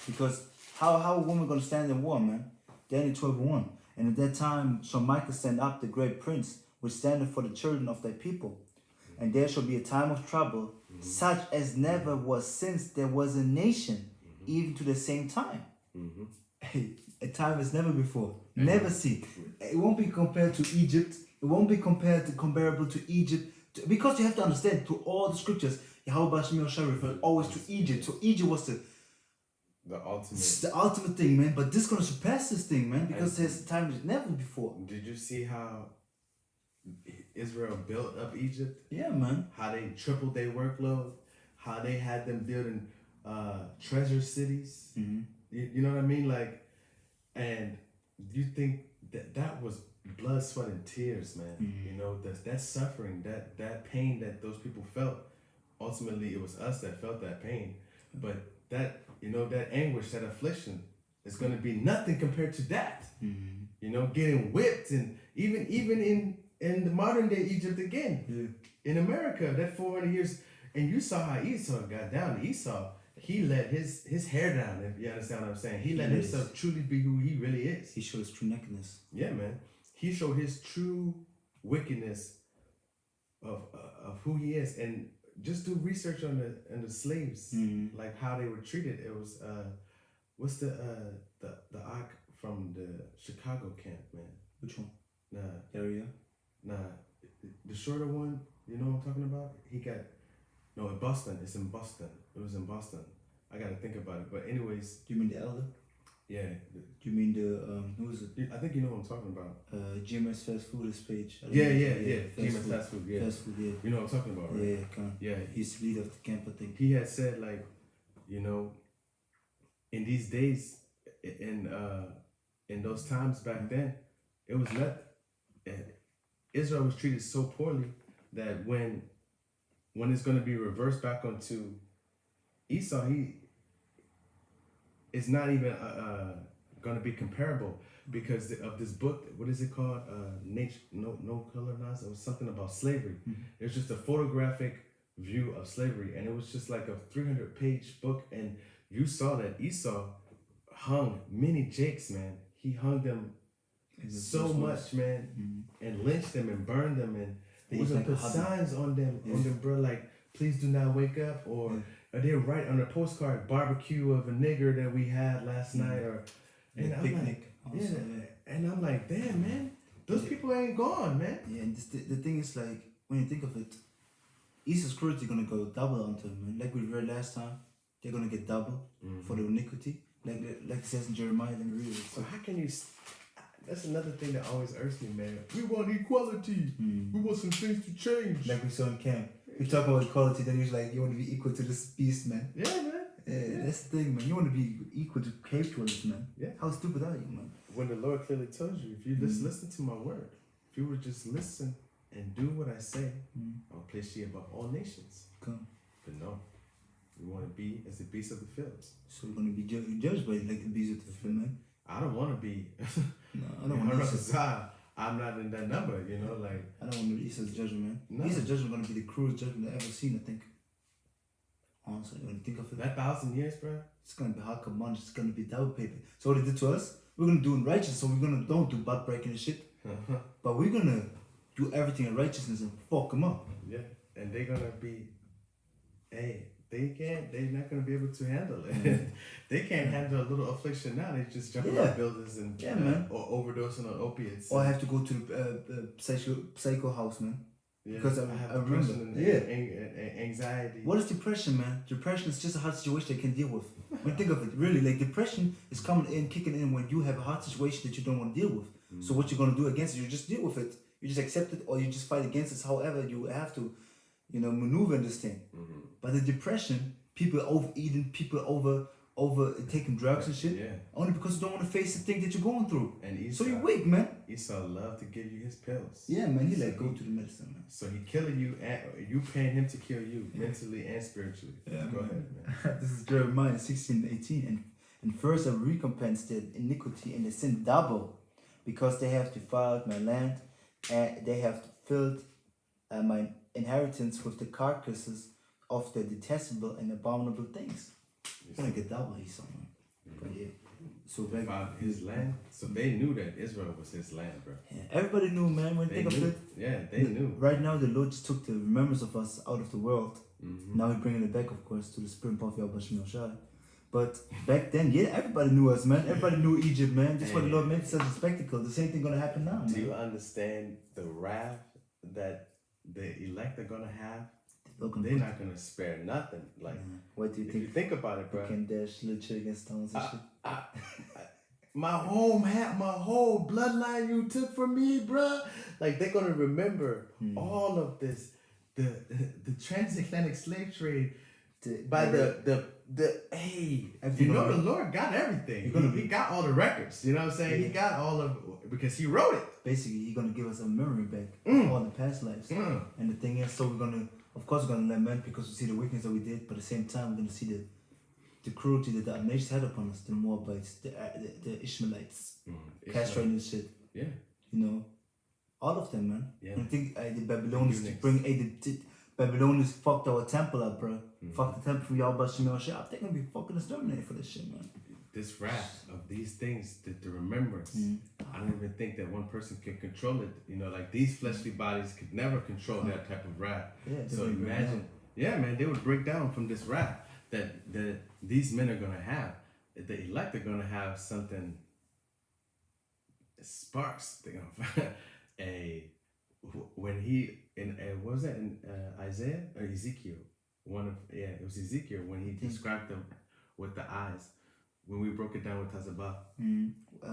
Because how a woman gonna stand in war, man? Daniel 12:1. And at that time shall Micah stand up, the great prince, which standeth for the children of thy people. And there shall be a time of trouble, such as never was since there was a nation, even to the same time. Hey, a time as never before. Never seen. It won't be compared to Egypt. It won't be comparable to Egypt. Because you have to understand, through all the scriptures, Yahweh referred always to Egypt. So Egypt was the ultimate thing, man. But this is gonna surpass this thing, man, because there's time as never before. Did you see how Israel built up Egypt? Yeah, man. How they tripled their workload. How they had them building treasure cities. You know what I mean? Like, and you think that was blood, sweat, and tears, man. You know, that suffering, that pain that those people felt. Ultimately, it was us that felt that pain. But that, you know, that anguish, that affliction is going to be nothing compared to that. You know, getting whipped, and even in the modern day Egypt again, in America, that 400 years, And you saw how Esau got down. Esau, he let his hair down, if you understand what I'm saying. He let himself truly be who he really is. He showed his true nakedness. Yeah, man. He showed his true wickedness of who he is. And just do research on the slaves, like how they were treated. It was what's the arc from the Chicago camp, man? Which one? Area? The shorter one, you know what I'm talking about? He got, no, in Boston. It's in Boston. It was in Boston. I gotta think about it. But anyways. Do you mean the elder? Yeah. Do you mean the, who is it? I think you know what I'm talking about. GMS Fast Food is page. Yeah. GMS Fast Food, yeah. Fast Food, yeah. You know what I'm talking about, right? Yeah. He's the leader of the camp, I think. He had said, like, you know, in these days, in those times back then, it was not, Israel was treated so poorly that when it's going to be reversed back onto Esau, it's not even going to be comparable because of this book. What is it called? No Color Nonsense. It was something about slavery. It was just a photographic view of slavery, and it was just like a 300-page book, and you saw that Esau hung many jakes, man. He hung them so much, man, and lynched them and burned them, and they even put signs on them, bro, like, please do not wake up, or they write on a postcard, barbecue of a nigger that we had last night, or and I'm picnic. Like, and I'm like, damn, man, those people ain't gone, man. Yeah, and the thing is, like, when you think of it, Esau's cruelty gonna go double onto him, man. Like we read last time, they're gonna get double for the iniquity, like it says in Jeremiah. Let me read it. So how can you? That's another thing that always irks me, man. We want equality. We want some things to change. Like we saw in camp. We talk about equality, then he's like, you want to be equal to this beast, man. Yeah, man. Yeah, that's the thing, man. You want to be equal to cave dwellers, man. Yeah. How stupid are you, man? When the Lord clearly tells you, if you just listen to my word, if you would just listen and do what I say, I'll place you above all nations. Come. But no, we want to be as the beasts of the fields. So we're going to be judged by like the beasts of the field, man. I don't want to be. No, I don't want to. I'm not in that number, you know, like. I don't want to be Esau's judgment, man. No. Esau's judgment going to be the cruelest judgment I've ever seen, I think. Honestly, when you think of it. That 1,000 years, bro. It's going to be hard command. It's going to be double paper. So what they did to us, we're going to do in righteousness. So we're going to don't do butt breaking and shit. But we're going to do everything in righteousness and fuck them up. Yeah. And they're going to be, hey, they're not going to be able to handle it. They can't handle a little affliction now. They just jump out buildings and man. Or overdosing on opiates. Or I have to go to the psycho house, man. Yeah, because I have depression and anxiety. What is depression, man? Depression is just a hard situation they can deal with. When you think of it, really, like depression is kicking in when you have a hard situation that you don't want to deal with. So what you're going to do against it, you just deal with it. You just accept it, or you just fight against it. However, you have to, maneuver in this thing. But the depression, people overeating, people over taking drugs and shit, only because you don't want to face the thing that you're going through. And Esau, so you're weak, man. Esau loved to give you his pills. Yeah, man, he like go to the medicine, man. So he killing you, and you paying him to kill you mentally and spiritually. Yeah, go ahead, man. This is Jeremiah 16:18, and first I recompense their iniquity and the sin double, because they have defiled my land, and they have filled my inheritance with the carcasses of the detestable and abominable things. It's gonna get double Esau, man. But yeah. So back his land. So they knew that Israel was his land, bro. Yeah, everybody knew, man. When you think of it, yeah, they knew. Right now, the Lord just took the remembrance of us out of the world. Now He's bringing it back, of course, to the spirit of YAHAWASHI. But back then, yeah, everybody knew us, man. Everybody knew Egypt, man. That's why the Lord made such a spectacle. The same thing gonna happen now. Do you understand the wrath that the elect are gonna have? They're not gonna spare nothing. Like, what do you think? If you think about it, bro. You can dash little chicken stones and shit. My whole bloodline you took from me, bro. Like, they're gonna remember all of this, the transatlantic slave trade, by the hey, you know, the Lord got everything. He got all the records. You know what I'm saying? He got all of, because He wrote it. Basically, He's gonna give us a memory back of all the past lives. And the thing is, so we're gonna. Of course, we're going to lament because we see the wickedness that we did, but at the same time, we're going to see the cruelty that the nations had upon us, the Moabites, the Ishmaelites, castrating and shit. Yeah. You know, all of them, man. Yeah. I think the Babylonians to bring Babylonians fucked our temple up, bro. Fuck the temple for YAHAWASHI. They're gonna be fucking exterminated for this shit, man. This wrath of these things, the remembrance, I don't even think that one person can control it. You know, like these fleshly bodies could never control that type of wrath. Yeah, so imagine, yeah, man, they would break down from this wrath that these men are gonna have. The elect are gonna have something sparks. They're gonna find when he in what was that in Isaiah or Ezekiel? It was Ezekiel when he described them with the eyes. When we broke it down with Tazabah.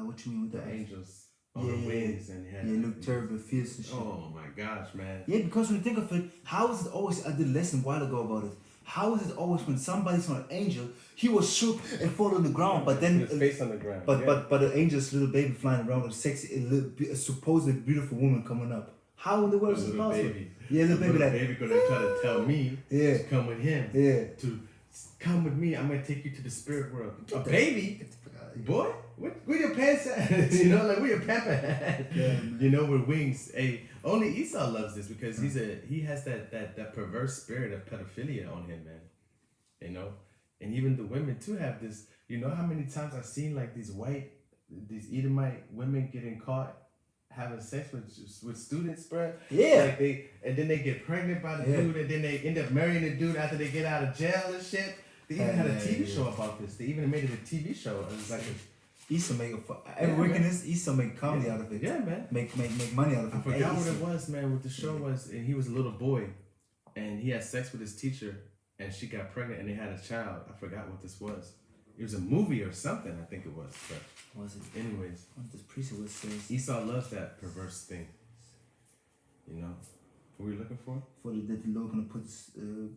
What you mean with the the angels on the wings and he had it looked terrible, fierce and shit. Oh my gosh, man. Yeah, because when you think of it, how is it always? I did a lesson a while ago about it. How is it always when somebody's on an angel, he was shook and fall on the ground, but then his face on the ground. But the angel's little baby flying around with a supposedly beautiful woman coming up. How in the world is it possible? Baby. Yeah, the baby like baby gonna try to tell me to come with him. Yeah. To come with me, I'm gonna take you to the spirit world. A baby? Boy? Where your pants at? You know, like where your pamper at? Yeah, you know, with wings. Hey, only Esau loves this because he has that perverse spirit of pedophilia on him, man. You know? And even the women too have this. You know how many times I've seen like these Edomite women getting caught having sex with students, bro. Yeah. Like and then they get pregnant by the dude, and then they end up marrying the dude after they get out of jail and shit. They even had a TV show about this. They even made it a TV show. It was like Esau make every wickedness. Esau make comedy out of it. Yeah, man. Make money out of it. I forgot what it was, man. What the show was, and he was a little boy, and he had sex with his teacher, and she got pregnant, and they had a child. I forgot what this was. It was a movie or something, I think it was. But was it? Anyways, what this priest was says. Esau loves that perverse thing. You know, what were you looking for? For that the Lord gonna put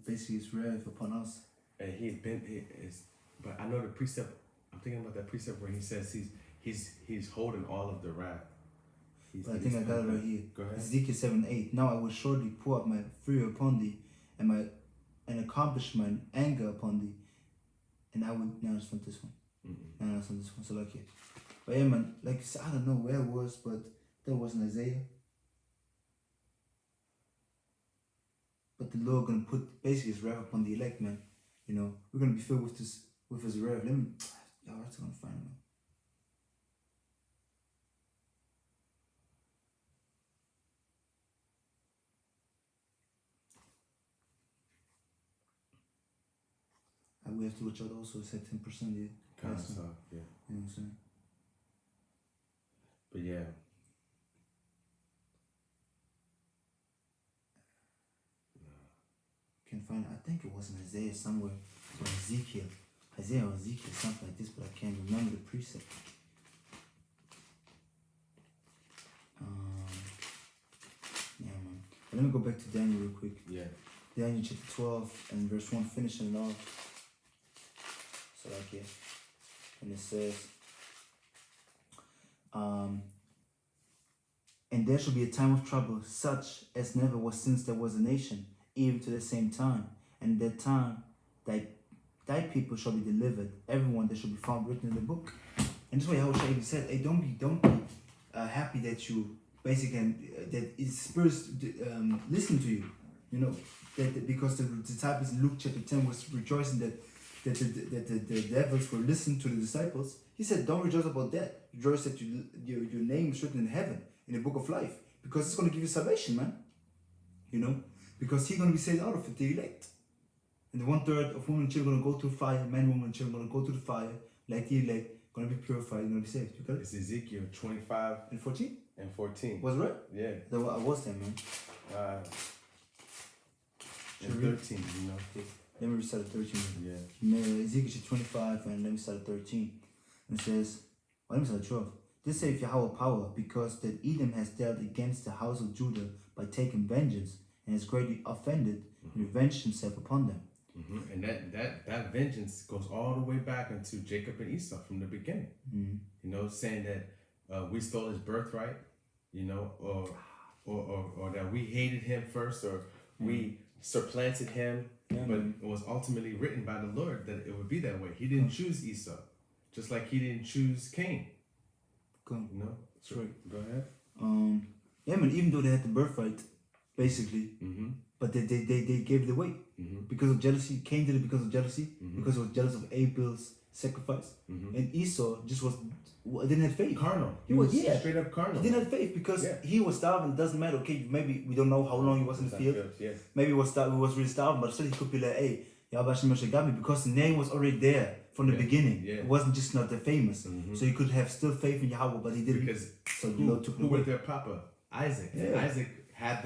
basically his wrath upon us. And but I know the precept. I'm thinking about that precept where he says he's holding all of the wrath. I think I got it right here. Go ahead. Ezekiel 7:8. Now I will surely pour out my fury upon thee, and accomplish mine anger upon thee. And I would now it's not this one. No, it's not this one. So like it. But yeah, man, like you said, I don't know where it was, but that was in Isaiah. But the Lord gonna put basically his wrath upon the elect, man. You know, we're gonna be filled with his wrath. Let me that's gonna find man. And we have to watch out also, it's at 10%, yeah. Kind of stuff, yeah. You know what I'm saying? But yeah. Can find, I think it was in Isaiah somewhere, or Ezekiel. Isaiah or Ezekiel, something like this, but I can't remember the precept. Yeah, man. But let me go back to Daniel real quick. Yeah. Daniel chapter 12 and verse 1, finishing it off. So like yeah. And it says, and there shall be a time of trouble, such as never was since there was a nation, even to the same time. And at that time, thy people shall be delivered, everyone that shall be found written in the book. And this way, HAWAD even said, hey, don't be happy that you basically that its spirits listen to you. You know that because the disciples in Luke chapter 10 was rejoicing that the devils were listening to the disciples. He said, don't rejoice about that. Rejoice that your name is written in heaven, in the book of life, because it's going to give you salvation, man. You know, because he's going to be saved out of it, the elect. And the 1/3 of women and children are going to go through fire, men, women, and children are going to go through the fire, like the elect, going to be purified, going to be saved. You got it? It's Ezekiel 25 and 14. And 14. Was it right? Yeah. I was there, man. And 13, you know. Let me start at 13. Yeah. Ezekiel 25 and let me start at 13. And it says, well, let me start at 12. This saith Yahweh power, because that Edom has dealt against the house of Judah by taking vengeance, and has greatly offended and revenged himself upon them. And that vengeance goes all the way back into Jacob and Esau from the beginning. You know, saying that we stole his birthright, you know, or that we hated him first, or we supplanted him. But it was ultimately written by the Lord that it would be that way. He didn't choose Esau, just like he didn't choose Cain. Cool. You know? That's right. Go ahead. Yeah, man, even though they had the birthright, basically, but they gave it away because of jealousy. Cain did it because of jealousy, because he was jealous of Abel's sacrifice. And Esau just didn't have faith. Carnal. He was straight up carnal. He didn't have faith because he was starving. It doesn't matter. Okay, maybe we don't know how long he was in the field. Yes. Maybe he was really starving, but still he could be like, hey, YAHAWASHI got me, because the name was already there from the beginning. It wasn't just not that famous. So he could have still faith in Yahweh, but he didn't. Because so the Lord took who was their papa? Isaac. And Isaac had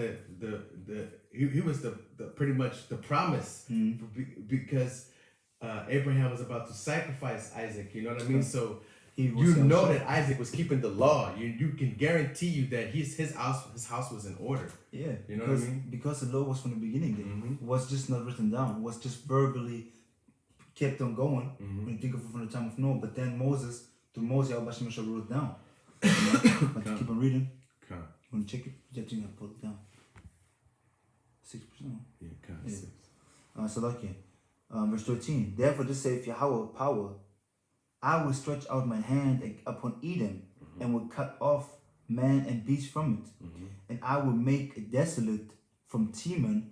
he was the pretty much the promise because Abraham was about to sacrifice Isaac. You know what I mean? So you know that Isaac was keeping the law. You can guarantee you that his house was in order. Yeah, you know what I mean? Because the law was from the beginning. It was just not written down. It was just verbally kept on going. When you think of it from the time of Noah, but then Moses, YAHAWASHI wrote it down. But to keep on reading. You want to check it? You have to pull it down. 6%. Yeah, kind of 6. So like verse 13. Therefore, this saith Yahweh power. I will stretch out my hand upon Edom, and will cut off man and beast from it, and I will make it desolate from Teman,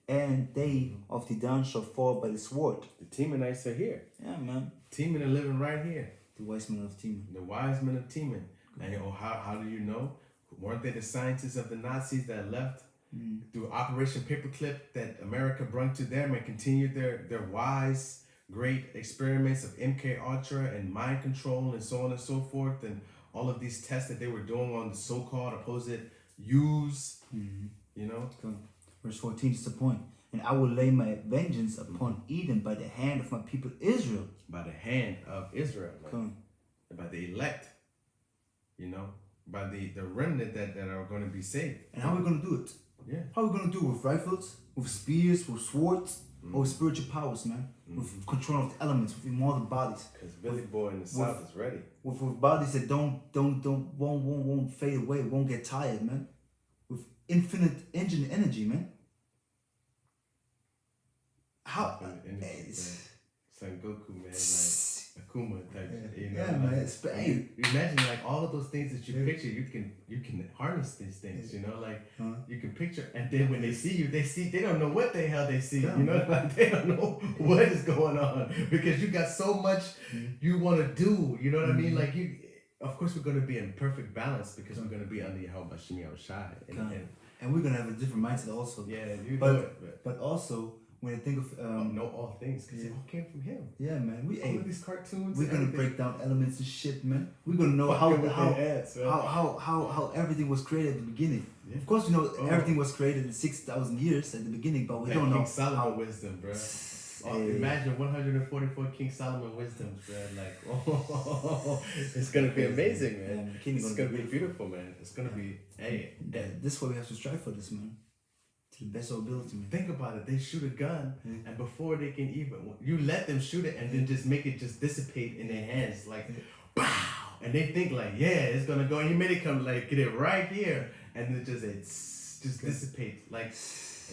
and they of the down shall fall by the sword. The Temanites are here. Yeah, man. Teman are living right here. The wise men of Teman. The wise men of Teman. And how do you know? Weren't they the scientists of the Nazis that left through Operation Paperclip that America brought to them and continued their wise, great experiments of MK Ultra and mind control and so on and so forth, and all of these tests that they were doing on the so-called opposed Jews, you know? Verse 14 is the point. And I will lay my vengeance upon Edom by the hand of my people Israel. By the hand of Israel. By the elect. You know, by the remnant that are going to be saved. And how are we going to do it? Yeah. How are we going to do it? With rifles, with spears, with swords, or with spiritual powers, man? With control of the elements, with immortal bodies. Because Billy Boy in the South is ready. With bodies that won't fade away, won't get tired, man. With infinite engine energy, man. How? Son Goku, man, like Akuma type, you know. Yeah, man. You imagine like all of those things that you picture, you can harness these things, you know, like you can picture, and then when they see you, they don't know what the hell they see, you know, like they don't know what is going on because you got so much you want to do, you know what I mean? Like of course we're going to be in perfect balance because we're going to be under YAHAWASHI and we're going to have a different mindset also. Yeah, you know it, but also. When I think of know all things, because it all came from him. Yeah, man. All of these cartoons. We're gonna break down elements and shit, man. We're gonna know how everything was created at the beginning. Yeah. Of course, we know everything was created in 6,000 years at the beginning, but we don't know King Solomon wisdom, bro. Imagine 144 King Solomon wisdoms, bro. Like, it's gonna be amazing, man. It's gonna be beautiful, man. It's gonna be. This is why we have to strive for this, man. To the best of ability, man. Think about it. They shoot a gun, and before they can even, you let them shoot it, and then just make it just dissipate in their hands, like, pow! And they think like, yeah, it's gonna go. And you made it come like, get it right here, and then just dissipate like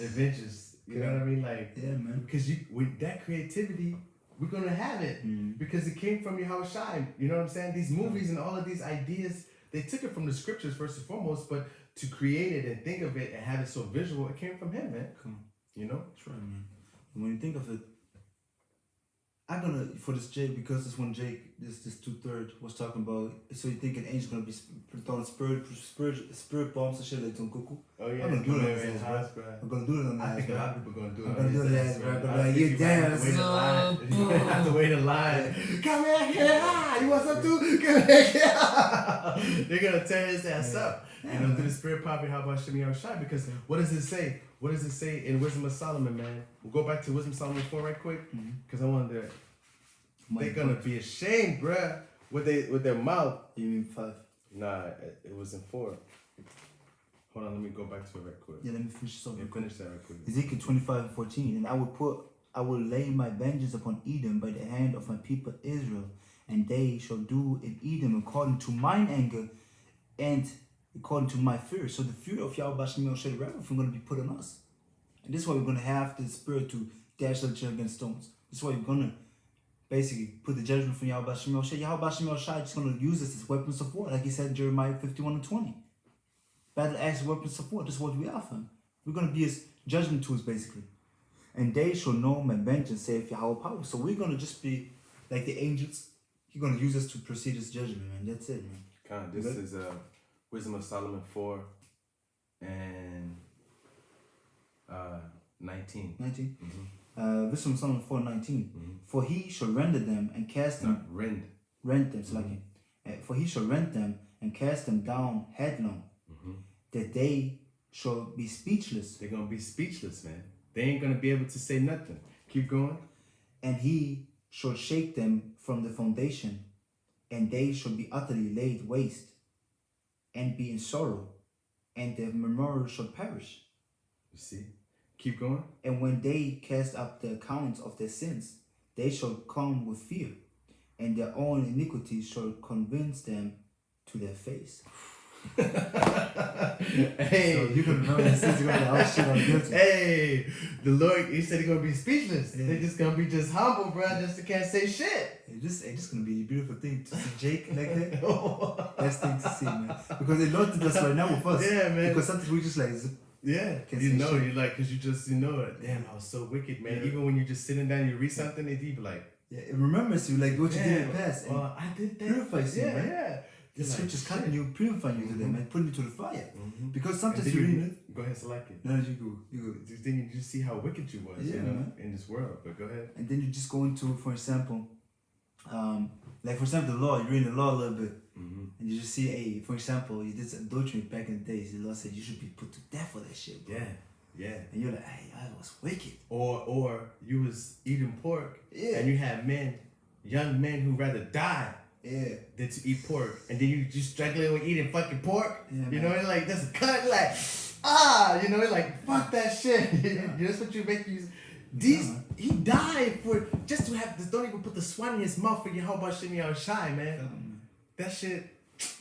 Avengers. You know what I mean? Like, yeah, man. Because with that creativity, we're gonna have it because it came from YAHAWASHI. You know what I'm saying? These movies and all of these ideas, they took it from the scriptures first and foremost, but to create it and think of it and have it so visual, it came from him, man. You know? That's right, man. And when you think of it, I'm gonna, for this Jake, because this one Jake, this 2/3 was talking about, so you think an angel's gonna be throwing spirit bombs and shit like Tom Cuckoo? Oh yeah, I'm gonna do it on his ass, bro. I'm gonna do it on his ass, I think a lot of people are gonna do it on his ass, bro. But you damn, you have to wait in line. Come here, you want some too? Come here. They're gonna tear his ass up. You know, through the spirit power, how about YAHAWASHI? Because what does it say? What does it say in Wisdom of Solomon, man? We'll go back to Wisdom of Solomon 4 right quick, because I wanted to. They're gonna be ashamed, bruh, with their mouth. You mean 5? Nah, it was in 4. Hold on, let me go back to it right quick. Yeah, let me finish this over. Finish that right quick. Ezekiel 25:14, and I will lay my vengeance upon Edom by the hand of my people Israel, and they shall do in Edom according to mine anger, and according to my fear. So the fear of YAHAWASHI is going to be put on us. And this is why we're going to have the spirit to dash each other against stones. This is why we're going to basically put the judgment from YAHAWASHI. YAHAWASHI is just going to use this as weapons of war, like he said in Jeremiah 51:20. Battle axe weapons of war. This is what we are for him. We're going to be his judgment tools, basically. And they shall know my vengeance, saith Yahweh power. So we're going to just be like the angels. He's going to use us to proceed his judgment, man. That's it, man. God, this is Wisdom of Solomon 4 and 19. 19? Mm-hmm. Wisdom of Solomon 4, 19. Mm-hmm. For he shall render them and cast them. Rend them, so for he shall rend them and cast them down headlong, that they shall be speechless. They're going to be speechless, man. They ain't going to be able to say nothing. Keep going. And he shall shake them from the foundation, and they shall be utterly laid waste, and be in sorrow, and their memorial shall perish. You see? Keep going. And when they cast up the accounts of their sins, they shall come with fear, and their own iniquities shall convince them to their face. Hey, so you can remember the sins, you're gonna be like, oh shit, I'm guilty. Hey, the Lord, he said he's gonna be speechless. Yeah. They're just gonna be just humble, bro. Just can't say shit. It's just gonna be a beautiful thing to see Jake like that. Best thing to see, man. Because the Lord did us right now with us. Yeah, man. Because sometimes we just like, yeah, you know, shit. You like, cause you just, you know, damn, I was so wicked, man. Yeah. Even when you're just sitting down, you read something, and you be like, yeah, it remembers you, like what you did in the past. Well, I did that. Purifies you, man. Yeah. The scriptures cutting you, purifying you to them, and putting you to the fire. Because sometimes you read it. Go ahead, select it. No, you go. Then you just see how wicked you was, you know, man. In this world. But go ahead. And then you just go into, for example, like for example, the law. You read the law a little bit, and you just see, hey, for example, you did adultery back in the days. The law said you should be put to death for that shit, bro. Yeah. And you're like, hey, I was wicked. Or you was eating pork, and you had young men who rather die. Yeah. Than to eat pork. And then you just struggling with eating fucking pork. Yeah, you know, it's like, that's a cut, like, you know, it's like, fuck that shit. That's what you make you. He died for, just to have this, don't even put the swan in his mouth for YAHAWASHI, man. That shit.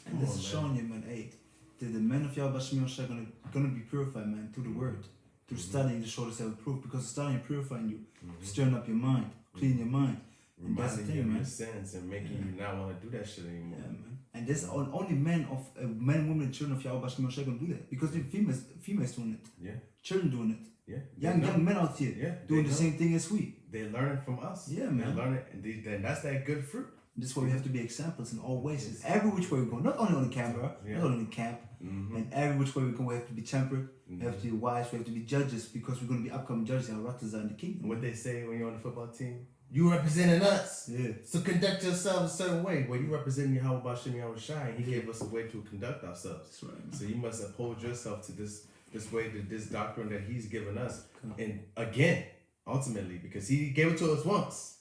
And this is showing you, man, hey, the men of YAHAWASHI gonna be purified, man, through the word. Through studying to show themselves proof. Because studying purifying you, stirring up your mind, cleaning your mind. And that's the thing, man. Your sense and making you not want to do that shit anymore. Yeah, man. And there's only men, women, and children of YAHAWASHI gonna do that because the females doing it. Yeah. Children doing it. Yeah. Young men out here doing the same thing as we. They're learning from us. Yeah, man. They're learning, and that's that good fruit. This is why we have to be examples in all ways. In every which way we go, not only on the camera, not only in the camp, and every which way we go, we have to be temperate. We have to be wise. We have to be judges because we're going to be upcoming judges in RAWCHAA in the kingdom. What they say when you're on the football team. You representing us. Yeah. So conduct yourself a certain way. Well, you represent YAHAWASHI. He gave us a way to conduct ourselves. That's right, man. So you must uphold yourself to this way, to this doctrine that he's given us. And again, ultimately, because he gave it to us once.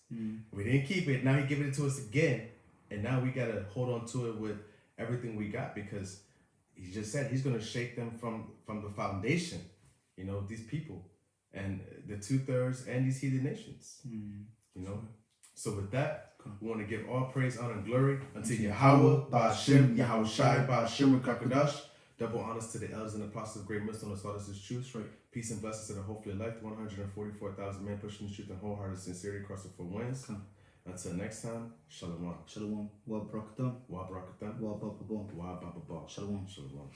We didn't keep it. Now he giving it to us again. And now we got to hold on to it with everything we got because he just said he's going to shake them from the foundation. You know, these people and the 2/3 and these heathen nations. You know, so with that, we want to give all praise, honor, and glory unto Yahawah, Ba'ashem, Yahawashi, Ba'ashem, KABAD. Double honors to the elders and apostles of great wisdom, as well as his truth. Peace and blessings to the hopefully elect 144,000 men pushing the truth and wholehearted sincerity across the 4 winds. Until next time, Shalom. Shalom. Wa barakatan. Wa barakatan. Wa bababa. Wa bababa. Shalom. Shalom.